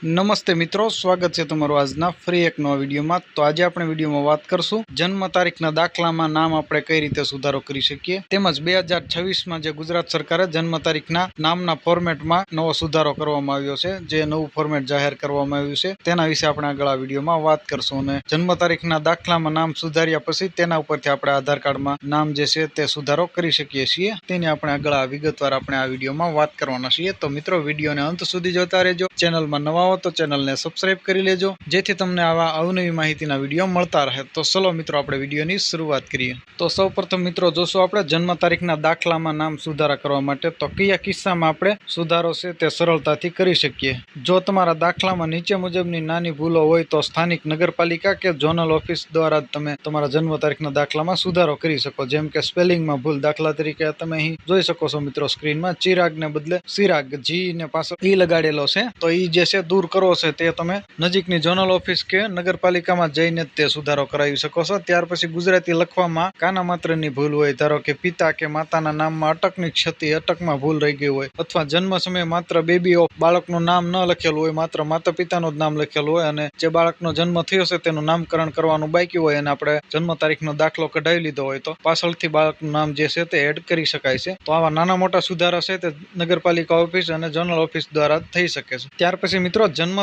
नमस्ते मित्रों, स्वागत है तमारू आजना फ्री एक नवा विडियो में। तो आज આપણે વિડિયોમાં વાત કરશું જન્મ તારીખના દાખલામાં નામ આપણે કઈ રીતે સુધારો કરી શકીએ, તેમજ 2026માં જે ગુજરાત સરકારે જન્મ તારીખના નામના ફોર્મેટમાં નવો સુધારો કરવામાં આવ્યો છે, જે નવું ફોર્મેટ જાહેર કરવામાં આવ્યું છે તેના વિશે આપણે આગળ આ વિડિયોમાં વાત કરશું। અને જન્મ તારીખના દાખલામાં નામ સુધાર્યા પછી તેના ઉપરથી આપણે આધાર કાર્ડમાં નામ જે છે તે સુધારો કરી શકીએ છીએ, તેની આપણે આગળ આ વિગતવાર આપણે આ વિડિયોમાં વાત કરવાના છીએ। તો મિત્રો વિડિયોને અંત સુધી જોતા રહેજો। ચેનલમાં નવા तो चैनल ने सब्सक्राइब कर लीजो जेथी तमने आवा अवनवी माहितीना विडियो मळता रहे। तो चलो मित्रों आपणे विडियोनी शुरुआत करीए। तो सौप्रथम मित्रों जोशो आपणे जन्म तारीखना दाखलामां नाम सुधारा करवा माटे तो कया किस्सामां आपणे सुधारो छे ते सरळताथी करी शकीए। जो तमारा दाखलामां नीचे मुजबनी नानी भूलो होय तो स्थानिक नगरपालिका के जोनल ऑफिस द्वारा तमे तमारा जन्म तारीखना दाखलामां सुधारो करी शको। जेम के स्पेलिंगमां भूल, दाखला तरीके तमे અહીં જોઈ શકો છો મિત્રો સ્ક્રીનમાં ચિરાગ ને બદલે સિરાગ, જી ને પાછળ ઈ લગાડેલો છે, તો ઈ જે છે दूर करो छे ते तमे नजीकनी जोनल ऑफिस के नगरपालिकामां जईने ते सुधारो करावी शको छो। त्यार पछी गुजराती लखवामां काना मात्रनी भूल होय, धारो के पिता के माताना नाममां अटकनी क्षति, अटकमां भूल रही गई होय, अथवा जन्म समय मात्र बेबी ऑफ बाळकनुं नाम न लखेલું होय, मात्र माता पितानुं ज नाम लखेલું होय अने जे बाळकनो जन्म थयो छे तेनुं नामकरण करवानुं बाकी होय अने आपणे जन्म तारीखनो दाखलो कढावी लीधो होय तो पाछळथी बाळकनुं नाम जे छे ते एड करी शकाय छे। तो आवा नाना मोटा सुधारा छे ते नगरपालिका ऑफिस अने जोनल ऑफिस द्वारा थई शके छे। त्यार पछी मित्रों जन्म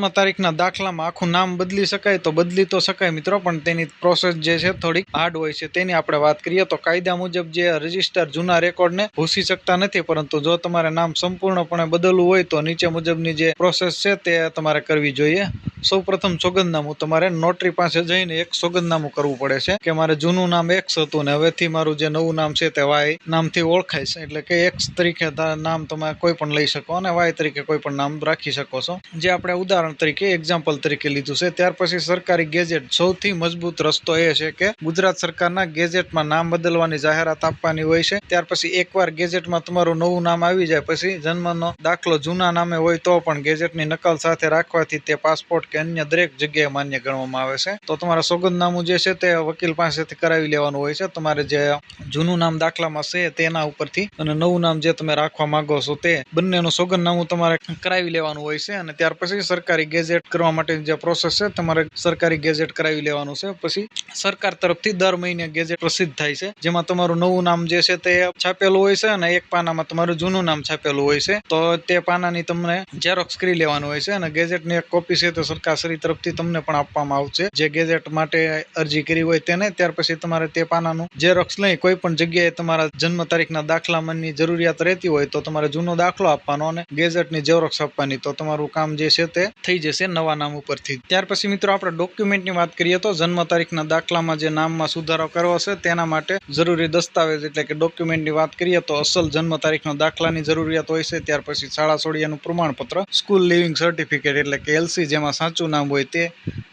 तारीखना दाखलामां आखुं नाम बदली शकाय तो बदली तो शकाय मित्रों, पण तेनी प्रोसेस जे छे थोड़ी हार्ड होय छे। तेनी आपणे वात करीए तो कायदा मुजब जे रजिस्टर जूना रेकॉर्डने भूसी शकता नथी, परंतु जो तमारे नाम संपूर्णपणे बदलવું होय तो नीचे मुजबनी जे प्रोसेस छे ते तमारे करवी जोईए। सौ प्रथम सोगंदनामું तमारे नोटरी पासे जईने एक सोगंदनामું करવું પડે છે કે मारे जूનું नाम एक्स હતું ને હવેથી મારું જે નવું નામ છે તે વાય નામથી ઓળખાય છે, એટલે કે एक्स તરીકે નામ તમે કોઈ પણ લઈ શકો અને વાય તરીકે કોઈ પણ નામ રાખી શકો છો, જે આપણે ઉદાહરણ તરીકે એક્ઝામ્પલ તરીકે લીધું છે। ત્યાર પછી સરકારી ગેજેટ સૌથી મજબૂત રસ્તો એ છે કે ગુજરાત સરકારના ગેજેટમાં નામ બદલવાની જાહેરાત આપવાની હોય છે। ત્યાર પછી એકવાર ગેજેટમાં તમારું નવું નામ આવી જાય પછી જન્મનો દાખલો જૂના નામે હોય તો પણ ગેજેટની નકલ સાથે રાખવાથી તે પાસપોર્ટ કે અન્ય દરેક જગ્યાએ માન્ય ગણવામાં આવે છે। તો તમારા સોગંદનામું જે છે તે વકીલ પાસેથી કરાવી લેવાનું હોય છે। તમારે જે જૂનું નામ દાખલામાં છે તેના ઉપરથી અને નવું નામ જે તમે રાખવા માંગો છો તે બંનેનું સોગંદનામું તમારે કરાવી લેવાનું હોય છે। અને ત્યાર પછી सरकारी गेजेट करवा माटेनी जे प्रोसेस है तमारे सरकारी गेजेट करावी लेवानुं छे। पछी सरकार तरफथी दर महीने गेजेट प्रसिद्ध थाय छे, जेमां तमारुं नवुं नाम जे छे ते छापेલું होय छे અને એક પાનામાં તમારું જૂનું નામ છાપેલું હોય છે, તો તે પાનાની તમને ઝેરોક્સ કરી લેવાનું હોય છે અને ગેજેટની એક કોપી છે તે સરકારશ્રી તરફથી તમને પણ આપવામાં આવશે જે ગેજેટ માટે અરજી કરી હોય તેને। ત્યાર પછી તમારે તે પાનાનું ઝેરોક્સ લઈ કોઈ પણ જગ્યાએ તમારા જન્મ તારીખના દાખલામાંની જરૂરિયાત રહેતી હોય તો તમારે જૂનો દાખલો આપવાનો અને ગેજેટની ઝેરોક્સ આપવાની, તો તમારું કામ જે છે તે થઈ જશે નવા નામ ઉપરથી। ત્યાર પછી મિત્રો આપણે ડોક્યુમેન્ટની વાત કરીએ તો જન્મ તારીખના દાખલામાં જે નામમાં સુધારો કરવો છે તેના માટે જરૂરી દસ્તાવેજ એટલે કે ડોક્યુમેન્ટની વાત કરીએ તો અસલ જન્મ તારીખના દાખલાની જરૂરિયાત હોય છે। ત્યાર પછી શાળા છોડ્યાનું પ્રમાણપત્ર, સ્કૂલ લિવિંગ સર્ટિફિકેટ એટલે કે એલસી જેમાં સાચું નામ હોય તે,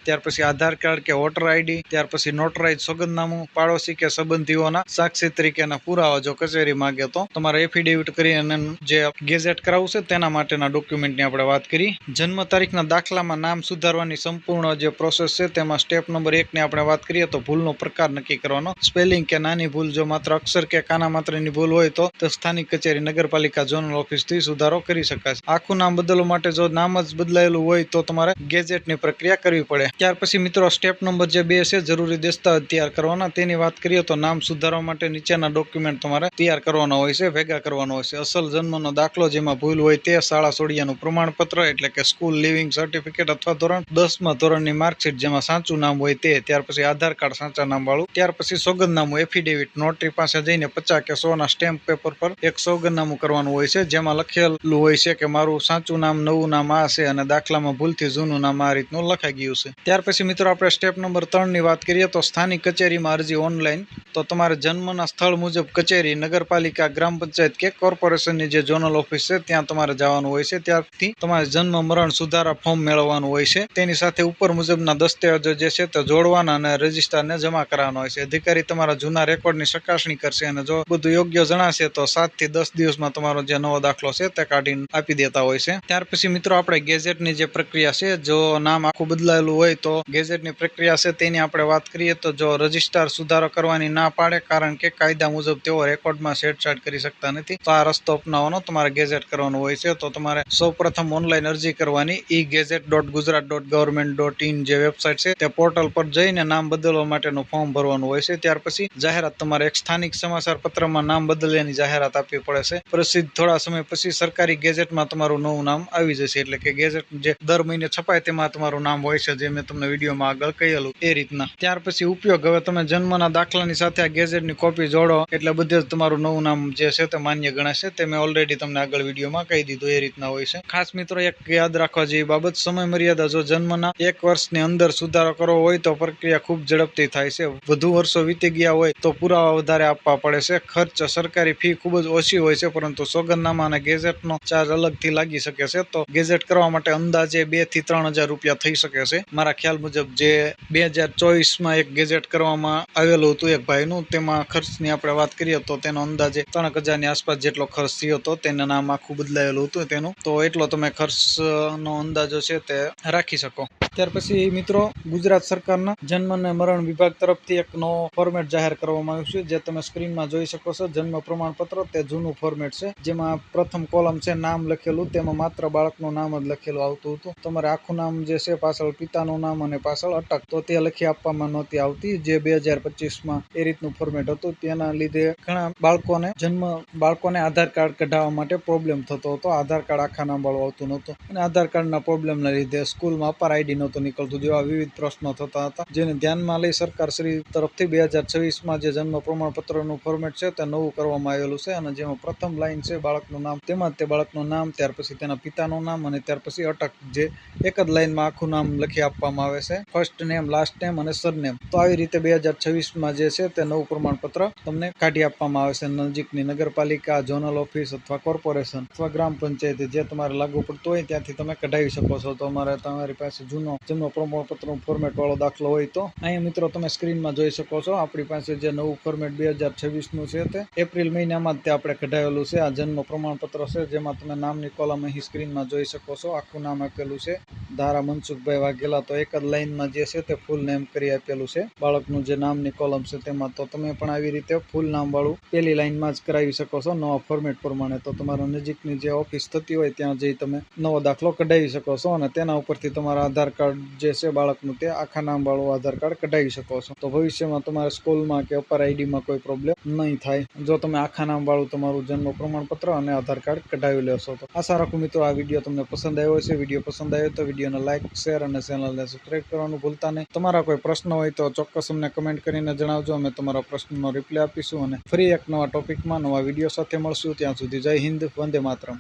ત્યાર પછી આધાર કાર્ડ કે વોટર આઈડી, ત્યાર પછી નોટરાઇઝ સોગંદનામું, પાડોશી કે સંબંધીઓના સાક્ષી તરીકેના પુરાવા જો કચેરી માંગે તો તમારે એફિડેવિટ કરી અને જે ગેઝેટ કરાવવું છે તેના માટેના ડોક્યુમેન્ટની આપણે વાત કરી। જન્મ તારીખના દાખલામાં નામ સુધારવાની સંપૂર્ણ જે પ્રોસેસ છે તેમાં સ્ટેપ નંબર 1 ની આપણે વાત કરીએ તો ભૂલનો પ્રકાર નક્કી કરવાનો। સ્પેલિંગ કે નાની ભૂલ જો માત્ર અક્ષર કે કાના માત્રની ભૂલ હોય તો સ્થાનિક કચેરી નગરપાલિકા જોનલ ઓફિસથી સુધારો કરી શકાય। આખું નામ બદલવા માટે જો નામ જ બદલાયેલું હોય તો તમારે ગેજેટની પ્રક્રિયા કરવી પડે। ત્યાર પછી મિત્રો સ્ટેપ નંબર જે 2 છે જરૂરી દસ્તાવેજ તૈયાર કરવાના, તેની વાત કરીએ તો નામ સુધારવા માટે નીચેના ડોક્યુમેન્ટ તમારે તૈયાર કરવાના હોય છે, ભેગા કરવાના હોય છે। અસલ જન્મનો દાખલો જેમાં ભૂલ હોય તે, શાળા છોડ્યાનું પ્રમાણપત્ર એટલે કે સ્કૂલ લિવિંગ સર્ટિફિકેટ અથવા ધોરણ 10માં ધોરણની માર્કશીટ જેમાં સાચું નામ હોય તે, ત્યાર પછી આધાર કાર્ડ સાચા નામ વાળું, ત્યાર પછી સોગંદનામું એફિડેવિટ નોટરી પાસે જઈને 50 કે 100 ના સ્ટેમ્પ પેપર પર એક સોગંદનામું કરવાનું હોય છે જેમાં લખેલું હોય છે કે મારું સાચું નામ નવું નામ આ છે અને દાખલામાં ભૂલથી જૂનું નામ આ રીતનું લખાઈ ગયું છે। ત્યાર પછી મિત્રો આપણે સ્ટેપ નંબર 3 ની વાત કરીએ તો સ્થાનિક કચેરીમાં અરજી ઓનલાઈન, તો તમારે જન્મના સ્થળ મુજબ કચેરી, નગરપાલિકા, ગ્રામ પંચાયત કે કોર્પોરેશનની જે જોનલ ઓફિસ છે ત્યાં તમારે જવાનું હોય છે। ત્યારથી તમારે જન્મ મરણ સુધારા ફોર્મ મેળવવાનું હોય છે, તેની સાથે ઉપર મુજબના દસ્તાવેજો જે છે તે જોડવાના અને રજિસ્ટરને જમા કરાવવાનો હોય છે। અધિકારી તમારા જૂના રેકોર્ડની ચકાસણી કરશે અને જો બધું યોગ્ય જણાશે તો 7 થી 10 દિવસમાં તમારો જે નવો દાખલો છે તે કાઢીને આપી દેતા હોય છે। ત્યાર પછી મિત્રો આપણે ગેજેટની જે પ્રક્રિયા છે, જો નામ આખું બદલાયેલું હોય તો ગેઝેટની પ્રક્રિયા છે તેની આપણે વાત કરીએ તો જો રજિસ્ટ્રાર સુધારો કરવાની ના પાડે કારણ કે કાયદા મુજબ તેઓ રેકોર્ડમાં છેડછાડ કરી શકતા નથી તો આ રસ્તો અપનાવવાનો તમારે ગેઝેટ કરવાનું હોય છે. તો તમારે સૌપ્રથમ ઓનલાઈન અરજી કરવાની e-gazette.gujarat.government.in જે વેબસાઇટ છે તે પોર્ટલ પર જઈને નામ બદલવા માટેનું ફોર્મ ભરવાનું હોય છે. ત્યાર પછી જાહેરાત તમારે એક સ્થાનિક સમાચાર પત્રમાં નામ બદલ્યાની જાહેરાત આપવી પડે છે. પ્રસિદ્ધ થોડા સમય પછી સરકારી ગેઝેટમાં તમારું નવું નામ આવી જશે એટલે કે ગેઝેટ જે દર મહિને છપાય તેમાં તમારું નામ હોય છે જે મેં તમને વિડીયોમાં આગળ કહેલું એ રીતના. ત્યાર પછી ઉપયોગ હવે તમે જન્મના દાખલાની સાથે આ ગેઝેટની કોપી જોડો એટલે બધે જ તમારું નવું નામ જે છે તે માન્ય ગણાશે. તે મેં ઓલરેડી તમને આગળ વિડીયોમાં કહી દીધું એ રીતના હોય છે. ખાસ મિત્રો એક યાદ રાખવા જેવી બાબત સમય મર્યાદા જો જન્મના 1 વર્ષની અંદર સુધારો કરવો હોય તો પ્રક્રિયા ખૂબ ઝડપથી થાય છે. વધુ વર્ષો વીતી ગયા હોય તો પુરાવા વધારે આપવા પડે છે. ખર્ચ સરકારી ફી ખૂબ જ ઓછી હોય છે પરંતુ સોગંદનામા અને ગેઝેટનો ચાર્જ અલગથી લાગી શકે છે. તો ગેઝેટ કરવા માટે અંદાજે 2 થી 3 હજાર રૂપિયા થઈ શકે છે. મારા ખ્યાલ મુજબ જે 2024માં એક ગેઝેટ કરવામાં આવેલું હતું એક ભાઈનું તેમાં ખર્ચની આપણે વાત કરીએ તો તેનો અંદાજે 3,000ની આસપાસ જેટલો ખર્ચ થયો હતો. તેનું નામ આખું બદલાયેલું હતું તેનું તો એટલો તમે ખર્ચનો અંદાજો છે તે રાખી શકો. ત્યાર પછી મિત્રો ગુજરાત સરકારના જન્મ અને મરણ વિભાગ તરફથી એક નવો ફોર્મેટ જાહેર કરવામાં આવ્યું છે જે તમે સ્ક્રીનમાં જોઈ શકો છો. જન્મ પ્રમાણપત્ર તે જૂનું ફોર્મેટ છે જેમાં પ્રથમ કોલમ છે નામ લખેલું તેમાં માત્ર બાળકનું નામ જ લખેલું આવતું હતું. તમારે આખું નામ જે છે પાછળ પિતાનું નામ અને પાછળ અટક તો તે લખી આપવામાં નહોતી આવતી જે 2025માં એ રીતનું ફોર્મેટ હતું. તેના લીધે ઘણા બાળકોને આધાર કાર્ડ કઢાવવા માટે પ્રોબ્લેમ થતો હતો. આધાર કાર્ડ આખા નામ વાળું આવતું નહોતું અને આધાર કાર્ડના પ્રોબ્લેમના લીધે સ્કૂલમાં અપાર આઈડી નહોતું નીકળતું જેવા વિવિધ પ્રશ્નો થતા હતા. જેને ધ્યાનમાં લઈ સરકાર શ્રી તરફથી 2026માં જે જન્મ પ્રમાણપત્રનું ફોર્મેટ છે તે નવું કરવામાં આવેલું છે અને જેમાં પ્રથમ લાઈન છે બાળકનું નામ તેમાં તે બાળકનું નામ ત્યાર પછી તેના પિતાનું નામ અને ત્યાર પછી અટક જે એક જ લાઈનમાં આખું નામ લખી આપવામાં આવે છે. ફર્સ્ટ નેમ, લાસ્ટ નેમ અને સરનેમ. તો આવી રીતે 2026માં જે છે તે નવું પ્રમાણપત્ર તમને કાઢી આપવામાં આવે છે. નજીકની નગરપાલિકા, ઝોનલ ઓફિસ અથવા કોર્પોરેશન અથવા ગ્રામ પંચાયત જે તમારે લાગુ પડતું હોય ત્યાંથી તમે કઢાવી શકો છો. તો તમારી પાસે જૂનો જન્મ પ્રમાણપત્રનું ફોર્મેટ વાળો દાખલો હોય તો અહીંયા મિત્રો તમે સ્ક્રીનમાં જોઈ શકો છો. આપણી પાસે જે નવું ફોર્મેટ 2026નું છે તે એપ્રિલ મહિનામાં જ તે આપણે કઢાવેલું છે. આ જન્મ પ્રમાણપત્ર છે જેમાં તમે નામની કોલમ અહીં સ્ક્રીનમાં જોઈ શકો છો. આખું નામ આપેલું છે ધારા મનસુખભાઈ વાઘેલા. તો એક જ લાઈનમાં જે છે તે ફૂલ નેમ કરી આપેલું છે બાળકનું જે નામની કોલમ છે તેમાં. તો તમે પણ આવી રીતે ફૂલ નામ વાળું પહેલી લાઈનમાં જ કરાવી શકો છો નવા ફોર્મેટ પ્રમાણે. તો તમારા નજીકની જે ઓફિસ થતી હોય ત્યાં જઈ તમે નવો દાખલો કઢાવી શકો છો અને તેના ઉપરથી તમારા આધાર કાર્ડ જે છે બાળકનું તે આખા નામ વાળું આધાર કાર્ડ કઢાવી શકો છો. તો ભવિષ્યમાં તમારા સ્કૂલમાં કે અપાર આઈડીમાં કોઈ પ્રોબ્લેમ નહીં થાય જો તમે આખા નામ વાળું તમારું જન્મ પ્રમાણપત્ર અને આધાર કાર્ડ કઢાવી લેશો. તો આશા રાખું મિત્રો આ વિડીયો તમને પસંદ આવ્યો છે. વિડીયો પસંદ આવ્યો તો વિડીયોને લાઇક, શેર અને ચેનલને સબસ્ક્રાઈબ કરવાનું ભૂલતા નહીં. તમારા કોઈ પ્રશ્ન હોય તો ચોક્કસ અમને કમેન્ટ કરીને જણાવજો. અમે તમારા પ્રશ્નનો રિપ્લાય આપીશું અને ફરી એક નવા ટોપિકમાં નવા વિડીયો સાથે મળશું. ત્યાં સુધી જય હિન્દ, વંદે માતરમ.